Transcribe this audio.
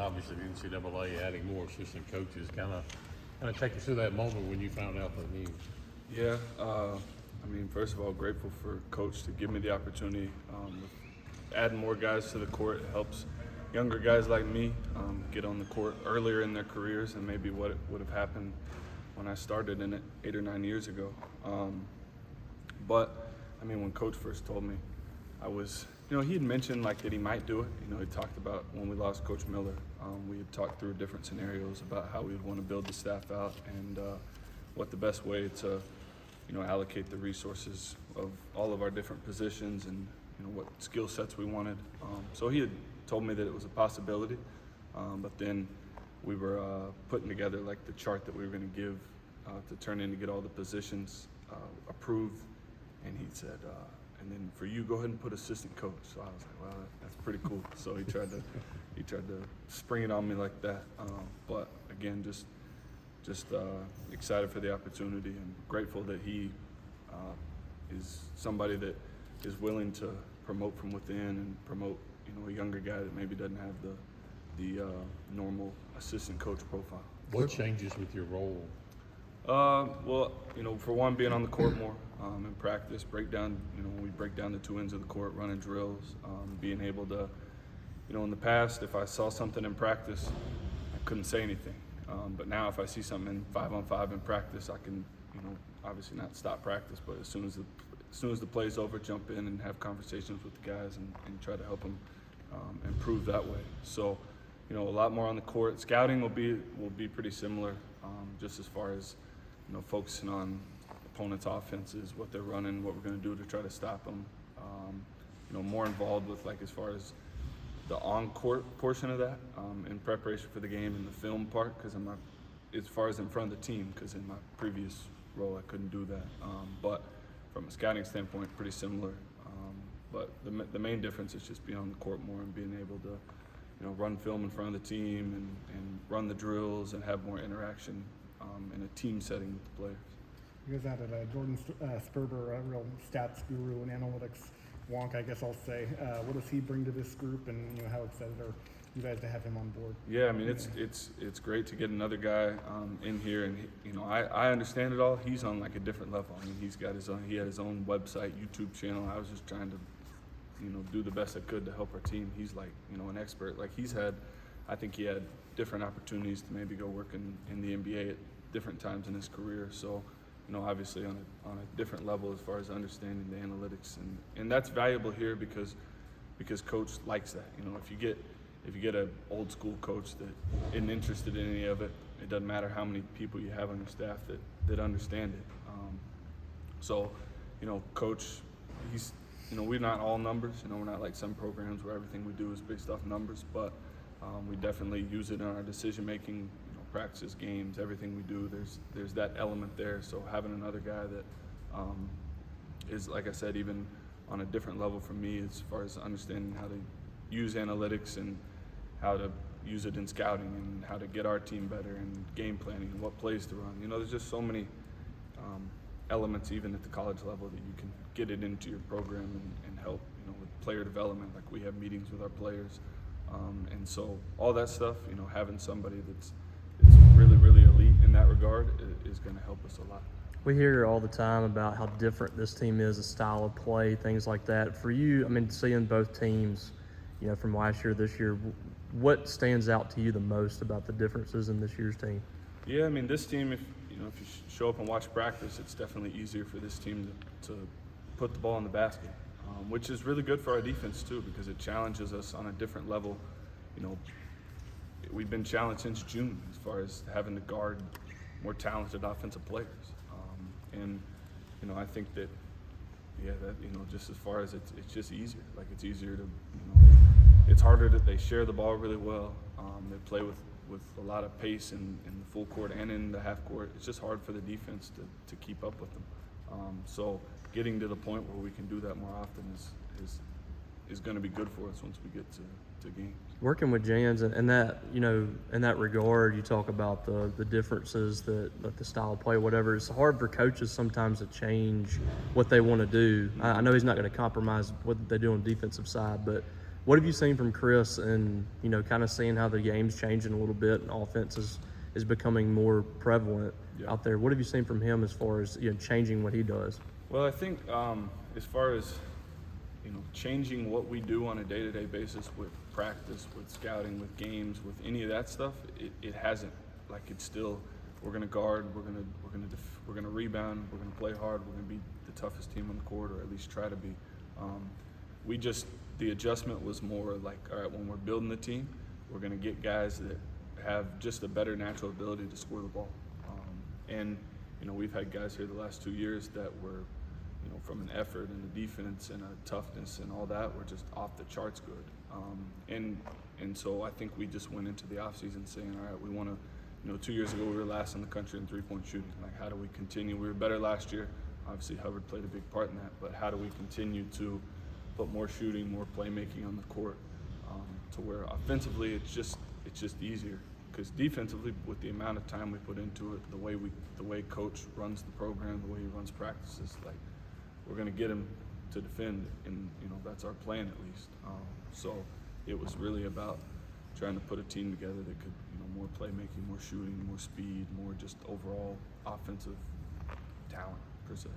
obviously the NCAA adding more assistant coaches. Kind of take us through that moment when you found out the news. Yeah, I mean, first of all, grateful for Coach to give me the opportunity. Adding more guys to the court helps younger guys like me get on the court earlier in their careers than maybe what it would have happened when I started in it 8 or 9 years ago. But I mean, when Coach first told me, I was, he had mentioned like that he might do it. He talked about when we lost Coach Miller, we had talked through different scenarios about how we would want to build the staff out and what the best way to, allocate the resources of all of our different positions and what skill sets we wanted. So he had told me that it was a possibility, but then we were putting together like the chart that we were going to give to turn in to get all the positions approved, and he said, and then for you, go ahead and put assistant coach. So I was like, well, that's pretty cool. So he tried to spring it on me like that. But again, just excited for the opportunity and grateful that he is somebody that is willing to promote from within and promote, a younger guy that maybe doesn't have the normal assistant coach profile. What changes with your role? Well, for one, being on the court more in practice, when we break down the two ends of the court, running drills, being able to, in the past, if I saw something in practice, I couldn't say anything. But now if I see something in 5-on-5 in practice, I can, obviously not stop practice, but as soon as the play's over, jump in and have conversations with the guys and try to help them improve that way. So, a lot more on the court. Scouting will be pretty similar, just as far as, focusing on opponents' offenses, what they're running, what we're going to do to try to stop them. More involved with as far as the on-court portion of that in preparation for the game and the film part, because as far as in front of the team, because in my previous role I couldn't do that. But from a scouting standpoint, pretty similar. But the main difference is just being on the court more and being able to, run film in front of the team and run the drills and have more interaction in a team setting with the players. You guys added Jordan Sperber, a real stats guru and analytics wonk, I guess I'll say. What does he bring to this group, and how excited are you guys to have him on board? Yeah, I mean it's great to get another guy in here, and I understand it all. He's on a different level. I mean, he had his own website, YouTube channel. I was just trying to do the best I could to help our team. He's an expert. I think he had different opportunities to maybe go work in the NBA at different times in his career. So, obviously on a different level as far as understanding the analytics, and that's valuable here because Coach likes that. If you get an old school coach that isn't interested in any of it, it doesn't matter how many people you have on your staff that understand it. So, Coach, he's, we're not all numbers. We're not like some programs where everything we do is based off numbers, but we definitely use it in our decision making, practices, games, everything we do. There's that element there. So having another guy that is, like I said, even on a different level from me as far as understanding how to use analytics and how to use it in scouting and how to get our team better and game planning and what plays to run. There's just so many elements even at the college level that you can get it into your program and help, with player development. Like we have meetings with our players. And so all that stuff, having somebody that's really, really elite in that regard is going to help us a lot. We hear all the time about how different this team is, the style of play, things like that. For you, I mean, seeing both teams, from last year, this year, what stands out to you the most about the differences in this year's team? Yeah, I mean, this team, if you show up and watch practice, it's definitely easier for this team to put the ball in the basket, which is really good for our defense too, because it challenges us on a different level. We've been challenged since June as far as having to guard more talented offensive players. And I think that, just as far as it's just easier. It's easier to, it's harder that they share the ball really well. They play with a lot of pace in the full court and in the half court. It's just hard for the defense to keep up with them. So getting to the point where we can do that more often is going to be good for us once we get to games. Working with Jans and that, in that regard, you talk about the differences that the style of play, whatever. It's hard for coaches sometimes to change what they want to do. I know he's not going to compromise what they do on the defensive side, but What have you seen from Chris and, you know, kind of seeing how the game's changing a little bit and offense is becoming more prevalent Yeah. out there? What have you seen from him as far as, you know, changing what he does? Well, I think as far as, you know, changing what we do on a day-to-day basis with practice, with scouting, with games, with any of that stuff, it hasn't. Like, it's still, we're gonna guard, we're gonna rebound, we're gonna play hard, we're gonna be the toughest team on the court, or at least try to be. The adjustment was more like, all right, when we're building the team, we're gonna get guys that have just a better natural ability to score the ball. And you know, we've had guys here the last 2 years that were, you know, from an effort and a defense and a toughness and all that, were just off the charts good. And so I think we just went into the offseason saying, all right, we want to, you know, 2 years ago we were last in the country in three-point shooting. Like, how do we continue? We were better last year. Obviously, Hubbard played a big part in that. But how do we continue to put more shooting, more playmaking on the court, to where offensively it's just easier. Because defensively, with the amount of time we put into it, the way coach runs the program, the way he runs practices, like, we're going to get him to defend, and you know, that's our plan at least. So it was really about trying to put a team together that could, you know, more playmaking, more shooting, more speed, more just overall offensive talent per se.